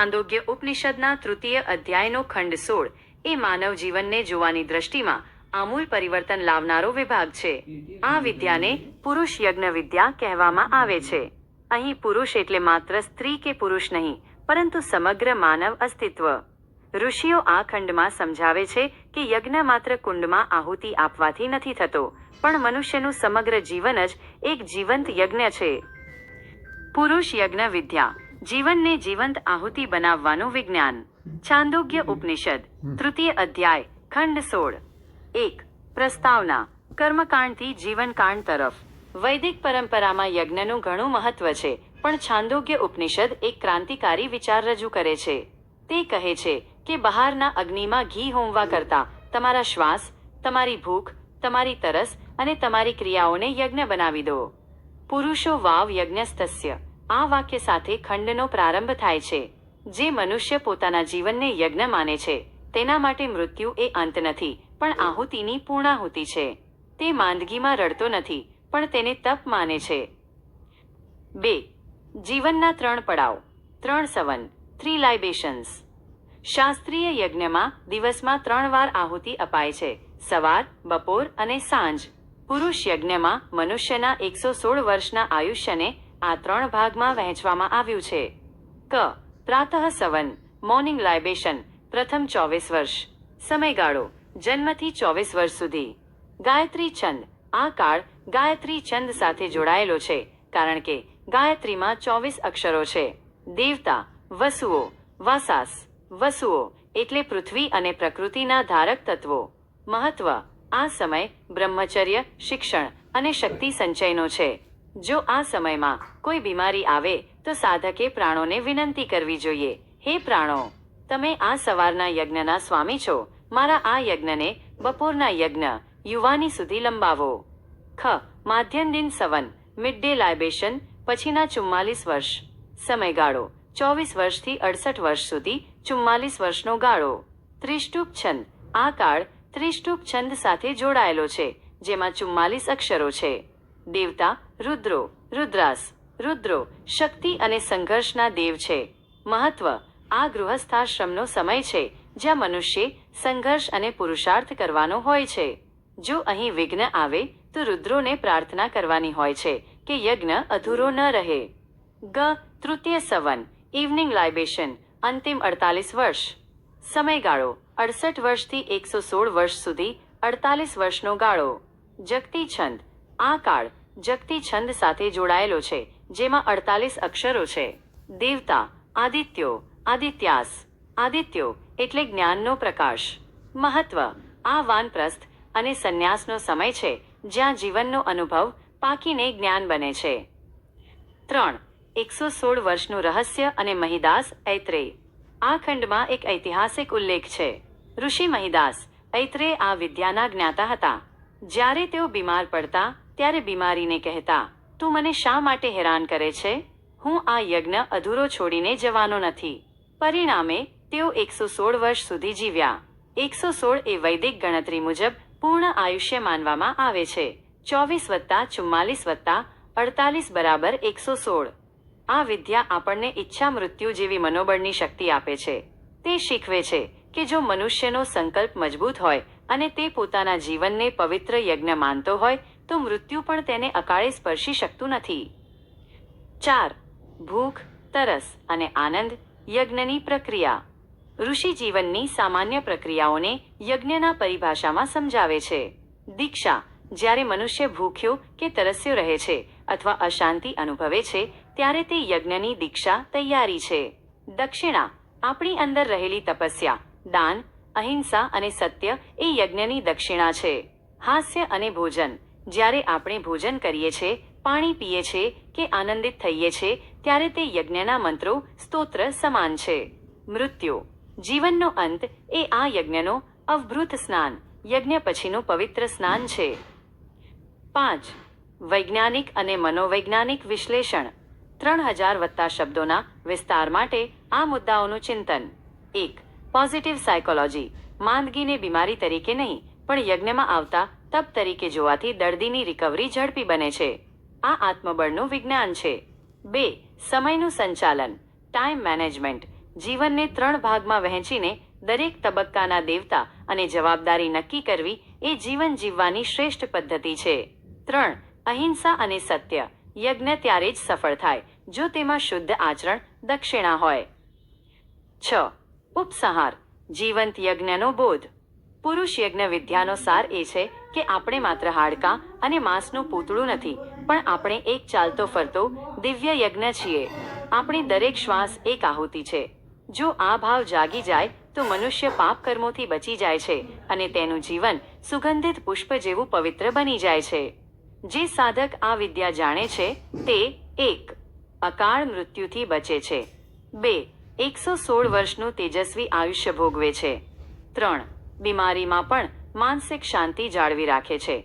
છાંદોગ્ય ઉપનિષદના તૃતીય અધ્યાયનો ખંડ 16 એ માનવ જીવનને જોવાની દ્રષ્ટિમાં આમૂલ પરિવર્તન લાવનારો વિભાગ છે. આ વિદ્યાને પુરુષ યજ્ઞ વિદ્યા કહેવામાં આવે છે. અહીં પુરુષ એટલે માત્ર સ્ત્રી કે પુરુષ નહીં, પરંતુ સમગ્ર માનવ અસ્તિત્વ. ઋષિઓ આ ખંડમાં સમજાવે છે કે યજ્ઞ માત્ર કુંડમાં આહુતિ આપવાથી નથી થતો, પણ મનુષ્યનું સમગ્ર જીવન જ એક જીવંત યજ્ઞ છે. પુરુષ યજ્ઞ વિદ્યા, જીવનને જીવંત આહુતિ બનાવવાનું વિજ્ઞાન. છાંદોગ્ય ઉપનિષદ તૃતીય અધ્યાય ખંડ 16. 1. પ્રસ્તાવના. કર્મકાંડથી જીવનકાંડ તરફ. વૈદિક પરંપરામાં યજ્ઞનું ઘણું મહત્વ છે, પણ છાંદોગ્ય ઉપનિષદ એક ક્રાંતિકારી વિચાર રજૂ કરે છે. તે કહે છે કે બહારના અગ્નિમાં ઘી હોમવા કરતાં તમારા શ્વાસ, તમારી ભૂખ, તમારી તરસ અને તમારી ક્રિયાઓને યજ્ઞ બનાવી દો. પુરુષો વાવ યજ્ઞસ્તસ્ય. આ વાક્ય સાથે ખંડનો પ્રારંભ થાય છે. જે મનુષ્ય પોતાના જીવનને યજ્ઞ માને છે, તેના માટે મૃત્યુ એ અંત નથી, પણ આહુતિની પૂર્ણાહુતિ છે. તે માંદગીમાં રડતો નથી, પણ તેને તપ માને છે. 2. જીવનના 3 પડાવ. 3 સવન, 3 લાઇબેશન્સ. શાસ્ત્રીય યજ્ઞમાં દિવસમાં 3 વાર આહુતિ અપાય છે: સવાર, બપોર અને સાંજ. પુરુષ યજ્ઞમાં મનુષ્યના 116 વર્ષના આયુષ્યને આ 3 ભાગમાં વહેંચવામાં આવ્યું છે. ક. પ્રાતઃ સવન, મોર્નિંગ લાઇબેશન, પ્રથમ 24 વર્ષ. સમયગાળો જન્મથી 24 વર્ષ સુધી. ગાયત્રી છંદ. આ કાળ ગાયત્રી છંદ સાથે જોડાયેલો છે, કારણ કે ગાયત્રીમાં 24 અક્ષરો છે. દેવતા વસુઓ. વાસાસ. વસુઓ એટલે પૃથ્વી અને પ્રકૃતિના ધારક તત્વો. મહત્વ. આ સમય બ્રહ્મચર્ય, શિક્ષણ અને શક્તિ સંચયનો છે. જો આ સમયમાં કોઈ બીમારી આવે તો સાધકે પ્રાણોને વિનંતી કરવી જોઈએ: હે પ્રાણો, તમે આ સવારના યજ્ઞના સ્વામી છો, મારા આ યજ્ઞને બપોરના યજ્ઞ યુવાની સુધી લંબાવો. ખ. માધ્યમ દિન સવન, મિડ ડે લાઇબેશન, પછીના 44 વર્ષ. સમયગાળો 24 વર્ષથી 68 વર્ષ સુધી, 44 વર્ષનો ગાળો. ત્રિષ્ટુપ છંદ. આ કાળ ત્રિષ્ટુપ છંદ સાથે જોડાયેલો છે, જેમાં 44 અક્ષરો છે. દેવતા રુદ્રો. રુદ્રાસ. રુદ્રો શક્તિ અને સંઘર્ષના દેવ છે. મહત્વ. આ ગૃહસ્થાશ્રમનો સમય છે, જ્યાં મનુષ્ય સંઘર્ષ અને પુરુષાર્થ કરવાનો હોય છે. જો અહીં વિઘ્ન આવે તો રુદ્રોને પ્રાર્થના કરવાની હોય છે કે યજ્ઞ અધૂરો ન રહે. ગ. તૃતીય સવન, ઇવનિંગ લાઇબેશન, અંતિમ 48 વર્ષ. સમયગાળો 68 વર્ષથી 116 વર્ષ સુધી, 48 વર્ષનો ગાળો. જગતી છંદ. આ કાળ જગતી છંદ સાથે જોડાયેલો છે, જેમાં 48 અક્ષરો છે. દેવતા આદિત્યો. આદિત્યાસ. આદિત્યો એટલે જ્ઞાનનો પ્રકાશ. મહત્વ. આ વાનપ્રસ્થ અને સંન્યાસનો સમય છે, જ્યાં જીવનનો અનુભવ પાકીને જ્ઞાન બને છે. 3. 116 વર્ષનું રહસ્ય અને મહિદાસ ઐત્રેય. આ ખંડમાં એક ઐતિહાસિક ઉલ્લેખ છે. ઋષિ મહિદાસ ઐત્રેય આ વિદ્યાના જ્ઞાતા હતા. જ્યારે તેઓ બીમાર પડતા ત્યારે બીમારીને કહેતા: તું મને શા માટે હેરાન કરે છે? હું આ યજ્ઞ અધૂરો છોડીને જવાનો નથી. પરિણામે તેઓ 116 વર્ષ સુધી જીવ્યા. 116 એ વૈદિક ગણતરી મુજબ પૂર્ણ આયુષ્ય માનવામાં આવે છે. 24 + 44 + 48 = 116. આ વિદ્યા આપણને ઈચ્છા મૃત્યુ જેવી મનોબળની શક્તિ આપે છે. તે શીખવે છે કે જો મનુષ્યનો સંકલ્પ મજબૂત હોય અને તે પોતાના જીવનને પવિત્ર યજ્ઞ માનતો હોય તો મૃત્યુ પણ તેને અકાળે સ્પર્શી શકતું નથી. 4. ભૂખ, તરસ અને આનંદ યજ્ઞની પ્રક્રિયા. ઋષિ જીવનની સામાન્ય પ્રક્રિયાઓને યજ્ઞના પરિભાષામાં સમજાવે છે. દીક્ષા. જ્યારે મનુષ્ય ભૂખ્યો કે તરસ્યો રહે છે અથવા અશાંતિ અનુભવે છે, ત્યારે તે યજ્ઞની દીક્ષા તૈયારી છે. દક્ષિણા. આપણી અંદર રહેલી તપસ્યા, દાન, અહિંસા અને સત્ય એ યજ્ઞની દક્ષિણા છે. હાસ્ય અને ભોજન. જ્યારે આપણે ભોજન કરીએ છીએ, પાણી પીએ છીએ કે આનંદિત થઈએ છીએ, ત્યારે તે યજ્ઞના મંત્રો, સ્તોત્ર સમાન છે. મૃત્યુ. જીવનનો અંત એ આ યજ્ઞનો અવભૃત સ્નાન, યજ્ઞ પછીનું પવિત્ર સ્નાન છે. 5. વૈજ્ઞાનિક અને મનોવૈજ્ઞાનિક વિશ્લેષણ. 3000 વત્તા શબ્દોના વિસ્તાર માટે આ મુદ્દાઓનું ચિંતન. 1. Positive psychology. માંદગીને બીમારી તરીકે નહીં, પણ યજ્ઞમાં આવતા તપ તરીકે જોવાથી દર્દીની રિકવરી ઝડપી બને છે. આ આત્મબળનું વિજ્ઞાન છે. 2. સમયનું સંચાલન, ટાઈમ મેનેજમેન્ટ. જીવનને 3 ભાગમાં વહેંચીને દરેક તબક્કાના દેવતા અને જવાબદારી નક્કી કરવી એ જીવન જીવવાની શ્રેષ્ઠ પદ્ધતિ છે. 3. અહિંસા અને સત્ય. યજ્ઞ ત્યારે જ સફળ થાય જો તેમાં શુદ્ધ આચરણ, દક્ષિણા હોય. 6. ઉપસંહાર. જીવંત યજ્ઞનો બોધ. પુરુષ યજ્ઞ વિદ્યાનો સાર એ છે કે આપણે માત્ર હાડકાં અને માંસનું પૂતળું નથી, પણ આપણે એક ચાલતો ફરતો દિવ્ય યજ્ઞ છીએ. આપણી દરેક શ્વાસ એક આહુતિ છે. જો આ ભાવ જાગી જાય તો મનુષ્ય પાપ કર્મોથી બચી જાય છે અને તેનું જીવન સુગંધિત પુષ્પ જેવું પવિત્ર બની જાય છે. જે સાધક આ વિદ્યા જાણે છે તે 1. અકાળ મૃત્યુથી બચે છે. 2. 116 વર્ષનું તેજસ્વી આયુષ્ય ભોગવે છે. 3. બીમારીમાં પણ માનસિક શાંતિ જાળવી રાખે છે.